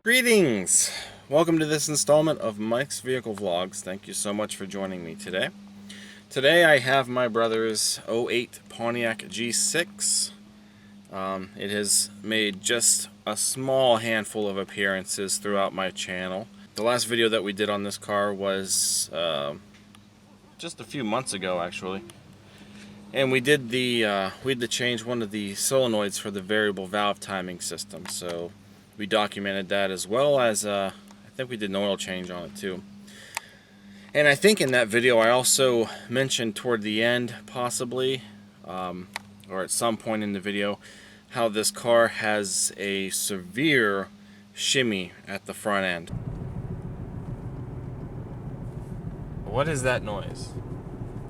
Greetings! Welcome to this installment of Mike's Vehicle Vlogs. Thank you so much for joining me today. Today I have my brother's '08 Pontiac G6. It has made just a small handful of appearances throughout my channel. The last video that we did on this car was just a few months ago, actually. And we had to change one of the solenoids for the variable valve timing system. So we documented that, as well as I think we did an oil change on it too. And I think in that video I also mentioned toward the end, possibly, or at some point in the video, how this car has a severe shimmy at the front end. What is that noise?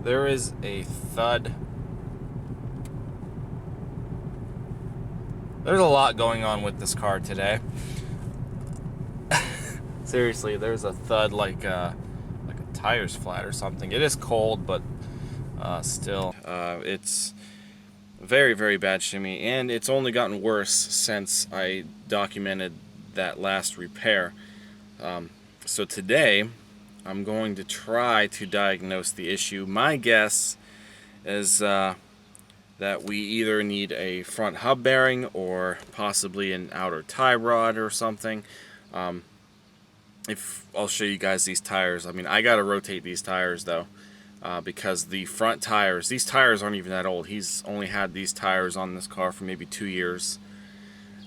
There is a thud. There's a lot going on with this car today. Seriously, there's a thud like a tire's flat or something. It is cold, but still, it's very, very bad shimmy, and it's only gotten worse since I documented that last repair. So today, I'm going to try to diagnose the issue. My guess is that we either need a front hub bearing or possibly an outer tie rod or something. If I'll show you guys these tires. I mean, I gotta rotate these tires though, because the front tires, these tires aren't even that old. He's only had these tires on this car for maybe 2 years.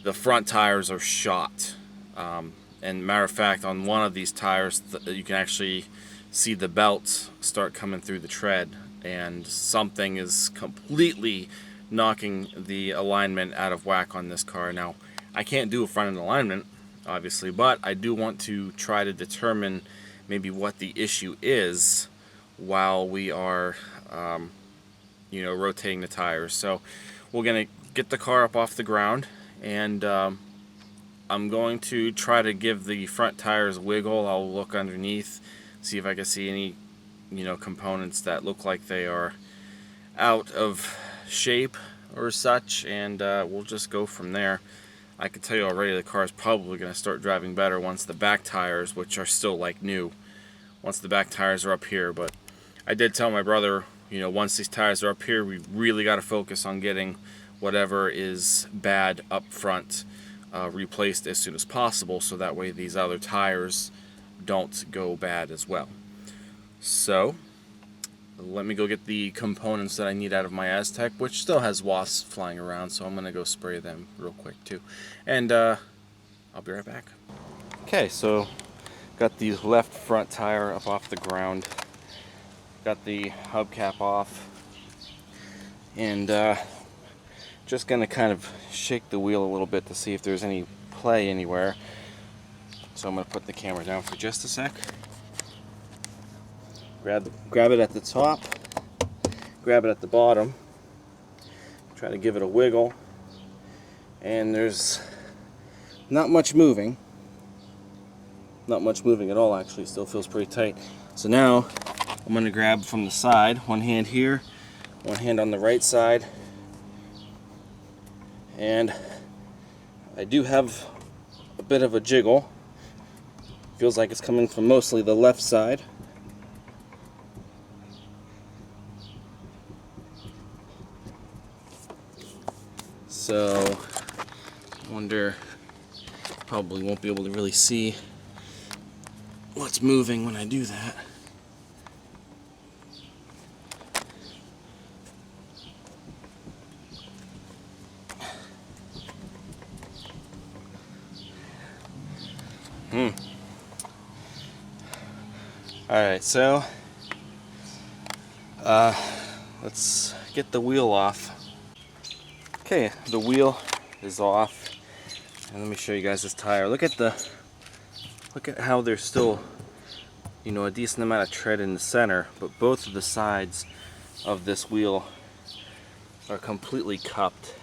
The front tires are shot. And matter of fact, on one of these tires, you can actually see the belt start coming through the tread, and something is completely knocking the alignment out of whack on this car. Now, I can't do a front end alignment, obviously, but I do want to try to determine maybe what the issue is while we are, rotating the tires. So we're gonna get the car up off the ground, and I'm going to try to give the front tires a wiggle. I'll look underneath, see if I can see any components that look like they are out of shape or such, and we'll just go from there. I can tell you already the car is probably going to start driving better once the back tires, which are still like new, once the back tires are up here. But I did tell my brother, once these tires are up here, we really got to focus on getting whatever is bad up front replaced as soon as possible, so that way these other tires don't go bad as well. So let me go get the components that I need out of my Aztec, which still has wasps flying around, so I'm gonna go spray them real quick too, and I'll be right back. Okay, so got the left front tire up off the ground, got the hubcap off, and just gonna kind of shake the wheel a little bit to see if there's any play anywhere. So I'm gonna put the camera down for just a sec. Grab it at the top, grab it at the bottom, try to give it a wiggle, and there's not much moving. Not much moving at all, actually. Still feels pretty tight. So now I'm going to grab from the side, one hand here, one hand on the right side, and I do have a bit of a jiggle. Feels like it's coming from mostly the left side. So, I wonder, probably won't be able to really see what's moving when I do that. Alright, so let's get the wheel off. Okay, the wheel is off, and let me show you guys this tire. Look at how there's still, a decent amount of tread in the center, but both of the sides of this wheel are completely cupped.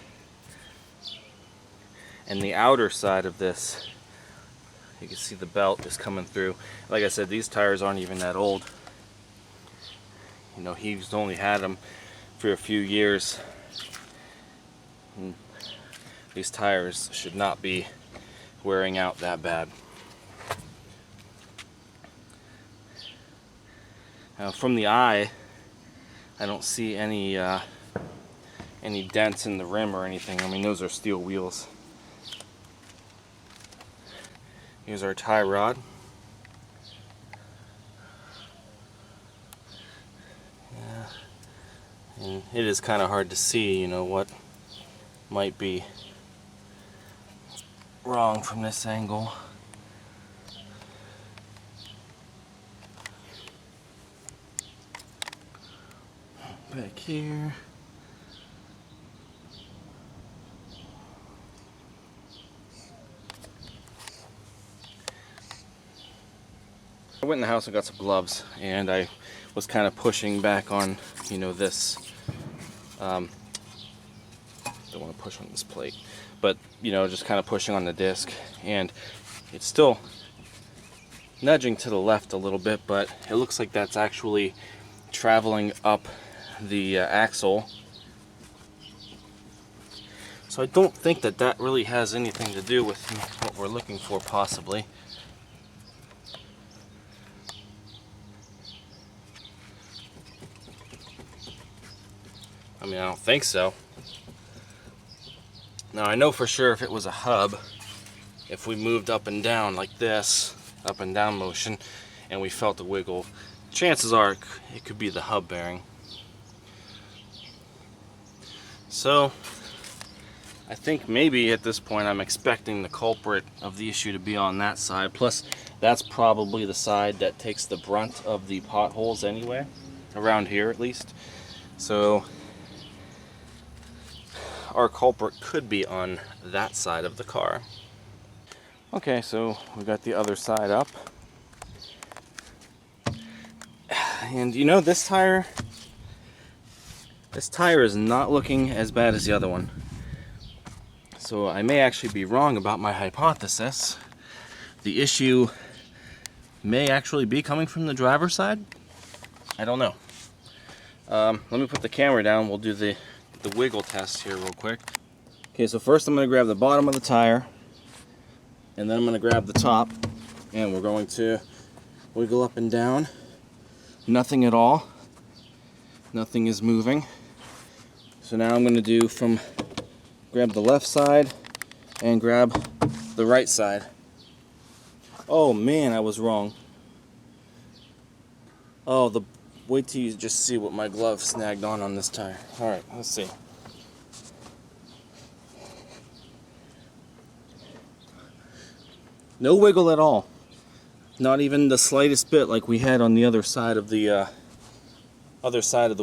And the outer side of this, you can see the belt just coming through. Like I said, these tires aren't even that old. He's only had them for a few years. And these tires should not be wearing out that bad. Now from the eye, I don't see any dents in the rim or anything. I mean, those are steel wheels. Here's our tie rod. Yeah. And it is kind of hard to see, you know, what might be wrong from this angle. Back here. I went in the house and got some gloves, and I was kind of pushing back on, you know, this. Don't want to push on this plate, but you know, just kind of pushing on the disc, and it's still nudging to the left a little bit, but it looks like that's actually traveling up the axle. So I don't think that that really has anything to do with what we're looking for, possibly. I mean, I don't think so. Now I know for sure if it was a hub, if we moved up and down like this, up and down motion, and we felt the wiggle, chances are it could be the hub bearing. So I think maybe at this point I'm expecting the culprit of the issue to be on that side. Plus that's probably the side that takes the brunt of the potholes anyway, around here at least. So our culprit could be on that side of the car. Okay, so we got the other side up. And you know, this tire is not looking as bad as the other one. So I may actually be wrong about my hypothesis. The issue may actually be coming from the driver's side. I don't know. Let me put the camera down. We'll do the wiggle test here real quick. Okay, so first I'm going to grab the bottom of the tire, and then I'm going to grab the top, and we're going to wiggle up and down. Nothing at all. Nothing is moving. So now I'm going to do grab the left side and grab the right side. Oh man, I was wrong. Oh, wait till you just see what my glove snagged on this tire. Alright, let's see. No wiggle at all. Not even the slightest bit like we had on the other side of the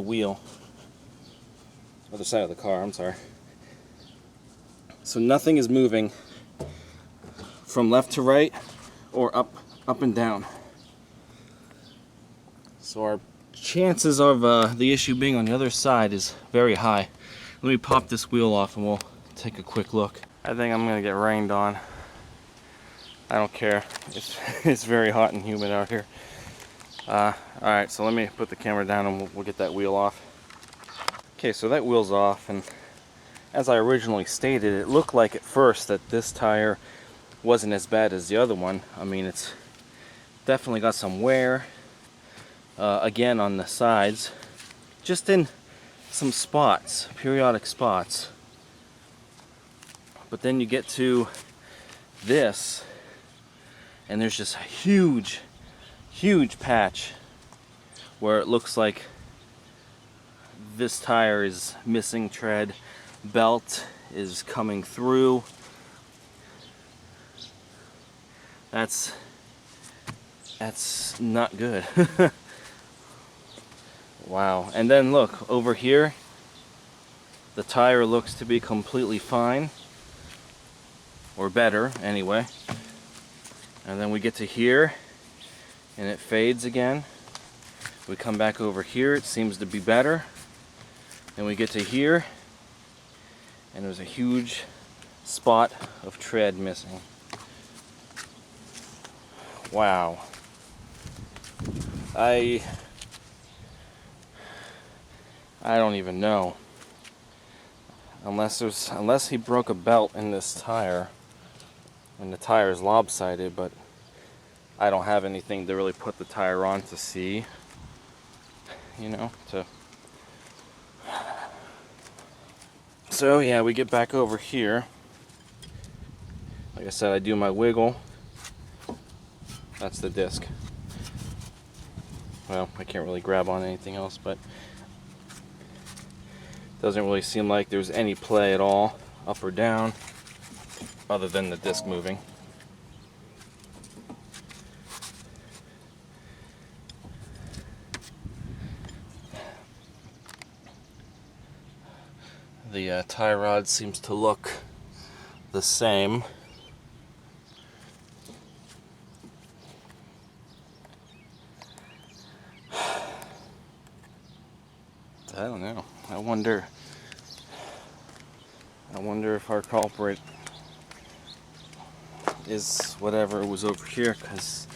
wheel. Other side of the car, I'm sorry. So nothing is moving from left to right or up and down. So our chances of the issue being on the other side is very high. Let me pop this wheel off and we'll take a quick look. I think I'm gonna get rained on. I don't care. It's very hot and humid out here. Alright, so let me put the camera down and we'll get that wheel off. Okay, so that wheel's off, and as I originally stated, it looked like at first that this tire wasn't as bad as the other one. I mean, it's definitely got some wear. Again on the sides, just in some spots, periodic spots. But then you get to this, and there's just a huge patch where it looks like this tire is missing tread, belt is coming through. That's not good. Wow. And then look over here, the tire looks to be completely fine, or better anyway. And then we get to here and it fades again. We come back over here, it seems to be better. Then we get to here and there's a huge spot of tread missing. Wow. I don't even know. Unless he broke a belt in this tire. and the tire is lopsided, but I don't have anything to really put the tire on to see, you know, So yeah, we get back over here. Like I said, I do my wiggle. That's the disc. Well, I can't really grab on anything else, but doesn't really seem like there's any play at all, up or down, other than the disc moving. The tie rod seems to look the same. I don't know. I wonder if our culprit is whatever was over here, because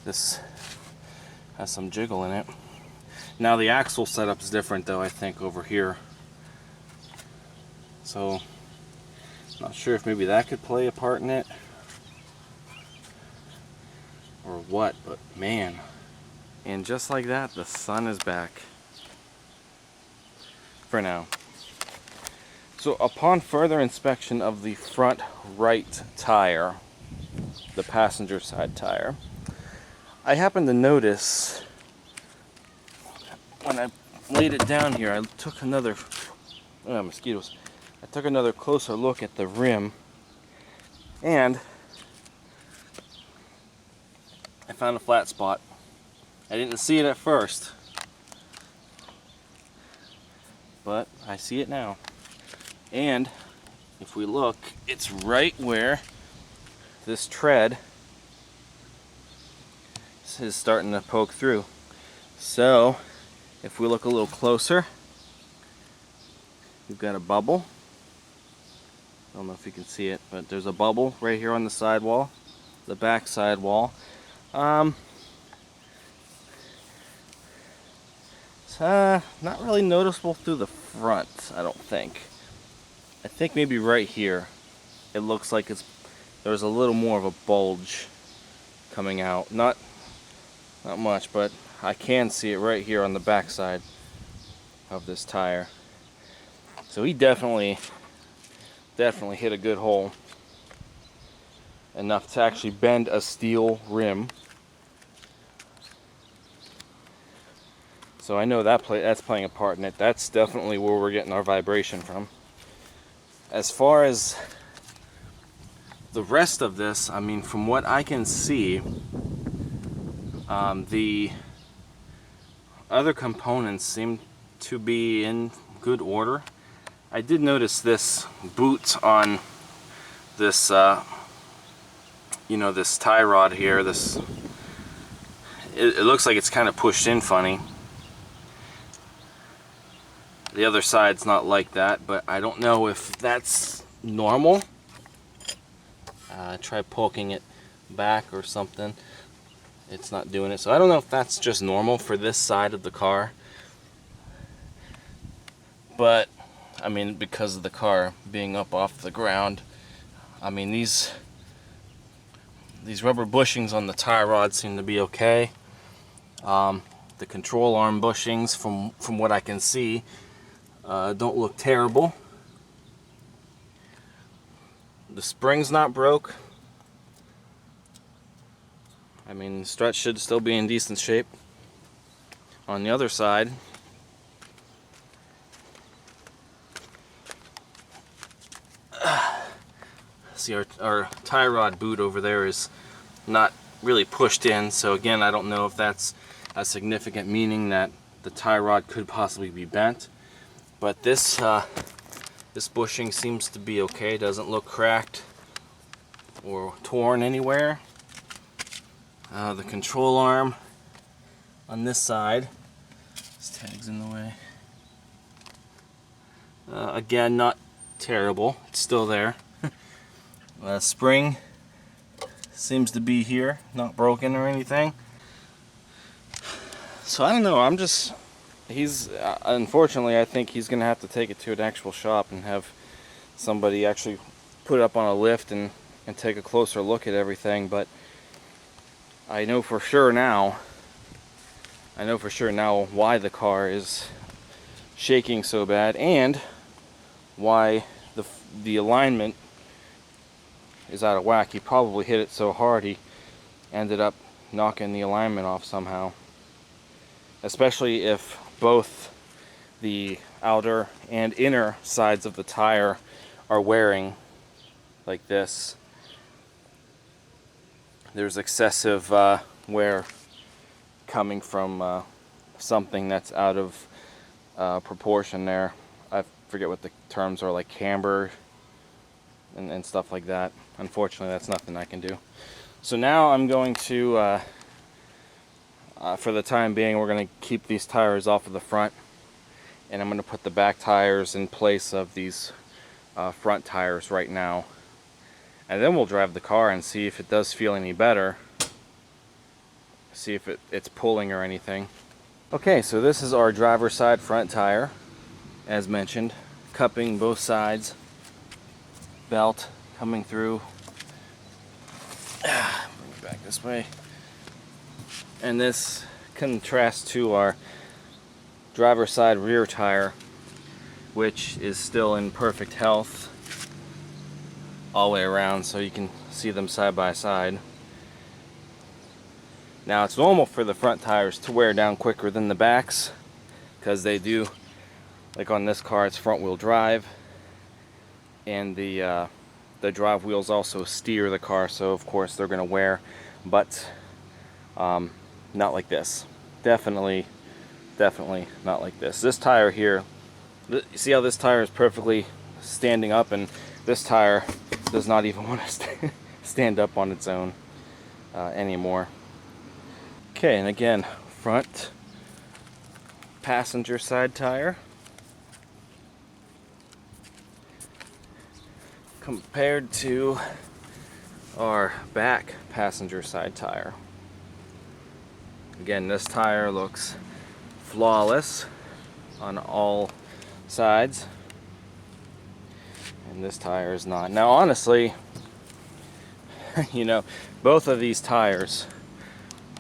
this has some jiggle in it. Now the axle setup is different though, I think, over here. So, not sure if maybe that could play a part in it or what, but man. And just like that, the sun is back. For now. So upon further inspection of the front right tire, the passenger side tire, I happened to notice when I laid it down here, I took another mosquitoes. I took another closer look at the rim, and I found a flat spot. I didn't see it at first, but I see it now. And if we look, it's right where this tread is starting to poke through. So if we look a little closer, we've got a bubble. I don't know if you can see it, but there's a bubble right here on the sidewall, the back sidewall. It's not really noticeable through the front, I don't think. I think maybe right here, it looks like there's a little more of a bulge coming out. Not much, but I can see it right here on the back side of this tire. So he definitely hit a good hole, enough to actually bend a steel rim. So I know that's playing a part in it. That's definitely where we're getting our vibration from. As far as the rest of this, I mean, from what I can see, the other components seem to be in good order. I did notice this boot on this, this tie rod here. It looks like it's kind of pushed in funny. The other side's not like that, but I don't know if that's normal. Try poking it back or something. It's not doing it. So I don't know if that's just normal for this side of the car. But, I mean, because of the car being up off the ground, I mean, these rubber bushings on the tie rod seem to be okay. The control arm bushings, from what I can see, don't look terrible. The spring's not broke. I mean, the strut should still be in decent shape. On the other side, see our tie rod boot over there is not really pushed in, so again, I don't know if that's a significant meaning that the tie rod could possibly be bent. But this bushing seems to be okay. Doesn't look cracked or torn anywhere. The control arm on this side, this tag's in the way. Again, not terrible. It's still there. Spring seems to be here, not broken or anything. So I don't know. He's unfortunately, I think he's gonna have to take it to an actual shop and have somebody actually put it up on a lift and take a closer look at everything, but I know for sure now why the car is shaking so bad, and why the alignment is out of whack. He probably hit it so hard he ended up knocking the alignment off somehow, especially if both the outer and inner sides of the tire are wearing like this. There's excessive wear coming from something that's out of proportion there. I forget what the terms are, like camber and stuff like that. Unfortunately, that's nothing I can do. So now I'm going to, for the time being, we're going to keep these tires off of the front, and I'm going to put the back tires in place of these front tires right now. And then we'll drive the car and see if it does feel any better. See if it's pulling or anything. Okay, so this is our driver's side front tire, as mentioned. Cupping both sides. Belt coming through. Bring it back this way. And this contrasts to our driver's side rear tire, which is still in perfect health all the way around, so you can see them side by side. Now, it's normal for the front tires to wear down quicker than the backs, because they do, like on this car, it's front wheel drive, and the drive wheels also steer the car, so of course they're going to wear, but not like this. Definitely not like this. This tire here, you see how this tire is perfectly standing up, and this tire does not even want to stand up on its own anymore. Okay, and again, front passenger side tire compared to our back passenger side tire. Again, this tire looks flawless on all sides, and this tire is not. Now, honestly, you know, both of these tires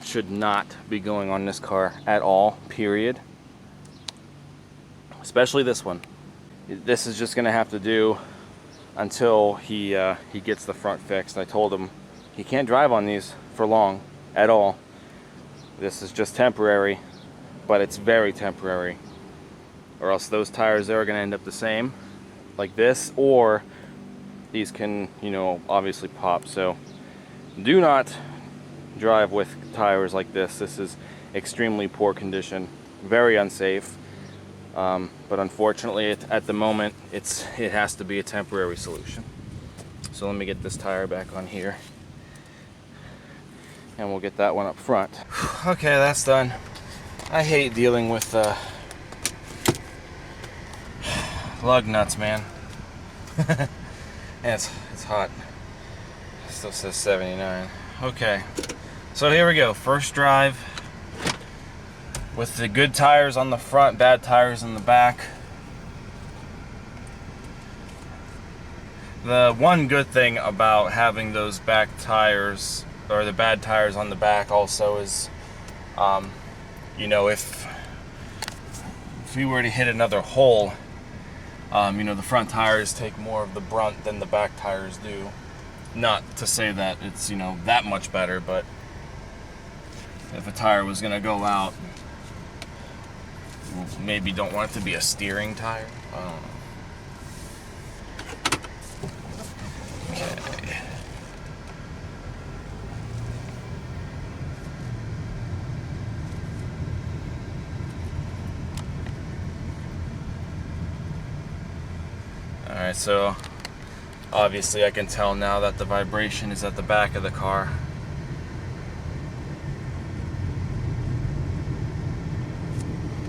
should not be going on this car at all, period. Especially this one. This is just gonna have to do until he gets the front fixed. I told him he can't drive on these for long at all. This is just temporary, but it's very temporary, or else those tires there are gonna end up the same, like this, or these can, you know, obviously pop. So do not drive with tires like this. This is extremely poor condition, very unsafe, but unfortunately at the moment it has to be a temporary solution. So let me get this tire back on here, and we'll get that one up front. Okay, that's done. I hate dealing with lug nuts, man. And it's hot. It still says 79. Okay, so here we go. First drive with the good tires on the front, bad tires in the back. The one good thing about having those back tires, or the bad tires on the back, also is, you know, if we were to hit another hole, you know, the front tires take more of the brunt than the back tires do. Not to say that it's, you know, that much better, but if a tire was going to go out, maybe don't want it to be a steering tire. I don't know. Okay. Alright, so obviously I can tell now that the vibration is at the back of the car.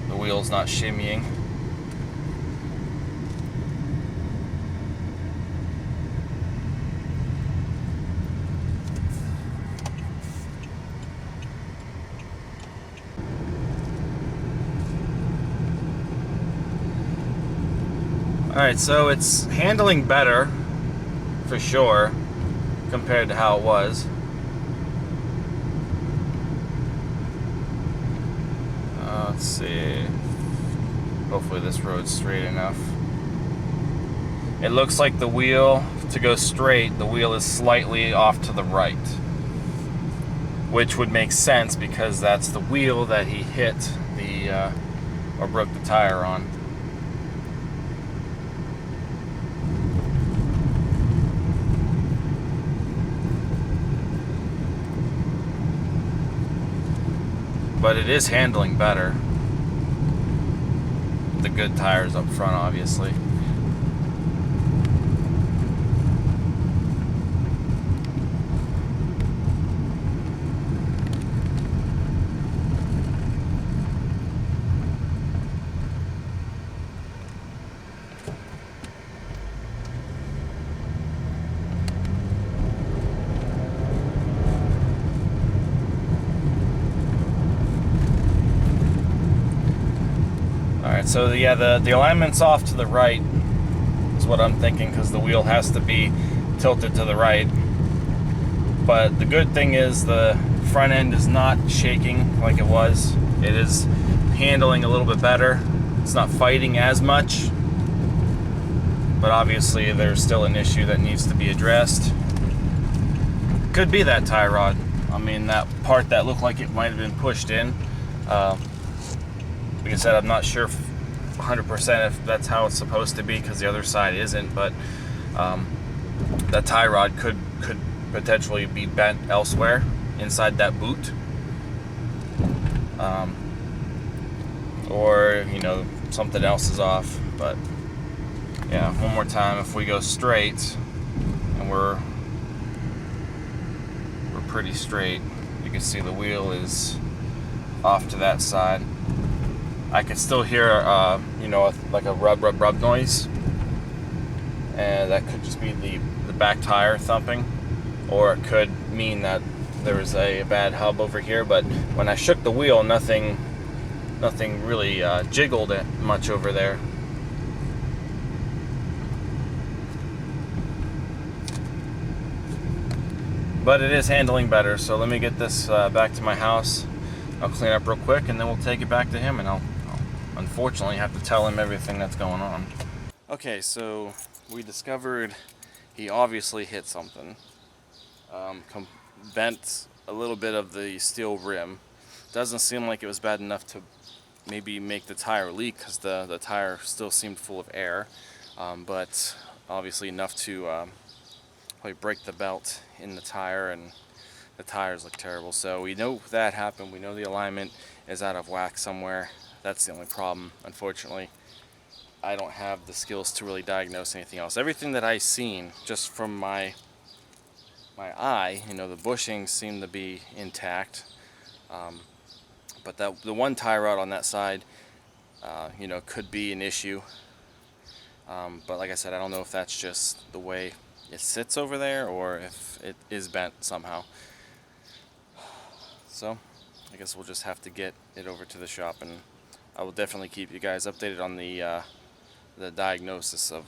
The wheel's not shimmying. Alright, so it's handling better for sure compared to how it was. Let's see. Hopefully this road's straight enough. It looks like the wheel, to go straight, the wheel is slightly off to the right. Which would make sense because that's the wheel that he hit the, or broke the tire on. But it is handling better. The good tires up front, obviously. Alright, so yeah, the alignment's off to the right is what I'm thinking, because the wheel has to be tilted to the right. But the good thing is the front end is not shaking like it was. It is handling a little bit better. It's not fighting as much. But obviously there's still an issue that needs to be addressed. Could be that tie rod. I mean, that part that looked like it might have been pushed in. Like I said, I'm not sure 100% if that's how it's supposed to be, because the other side isn't, but that tie rod could potentially be bent elsewhere inside that boot. Or, you know, something else is off. But yeah, one more time, if we go straight, and we're pretty straight, you can see the wheel is off to that side. I can still hear, you know, like a rub noise, and that could just be the back tire thumping, or it could mean that there was a bad hub over here. But when I shook the wheel, nothing really jiggled it much over there. But it is handling better, so let me get this back to my house. I'll clean up real quick, and then we'll take it back to him, and I'll unfortunately have to tell him everything that's going on. Okay, so we discovered he obviously hit something. Bent a little bit of the steel rim. Doesn't seem like it was bad enough to maybe make the tire leak, because the tire still seemed full of air. But obviously enough to probably break the belt in the tire, and the tires look terrible. So we know that happened. We know the alignment is out of whack somewhere. That's the only problem. Unfortunately, I don't have the skills to really diagnose anything else. Everything that I've seen just from my eye, you know, the bushings seem to be intact. But the one tie rod on that side, you know, could be an issue. But like I said, I don't know if that's just the way it sits over there, or if it is bent somehow. So I guess we'll just have to get it over to the shop, and I will definitely keep you guys updated on the diagnosis of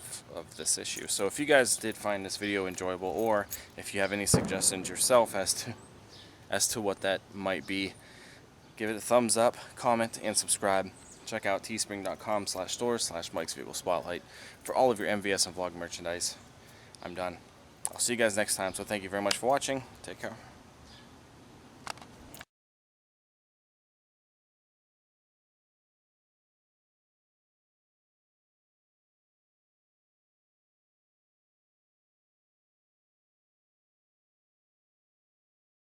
this issue. So if you guys did find this video enjoyable, or if you have any suggestions yourself as to what that might be, give it a thumbs up, comment, and subscribe. Check out teespring.com/stores/Mike's Vehicle Spotlight for all of your MVS and vlog merchandise. I'm done. I'll see you guys next time, so thank you very much for watching. Take care.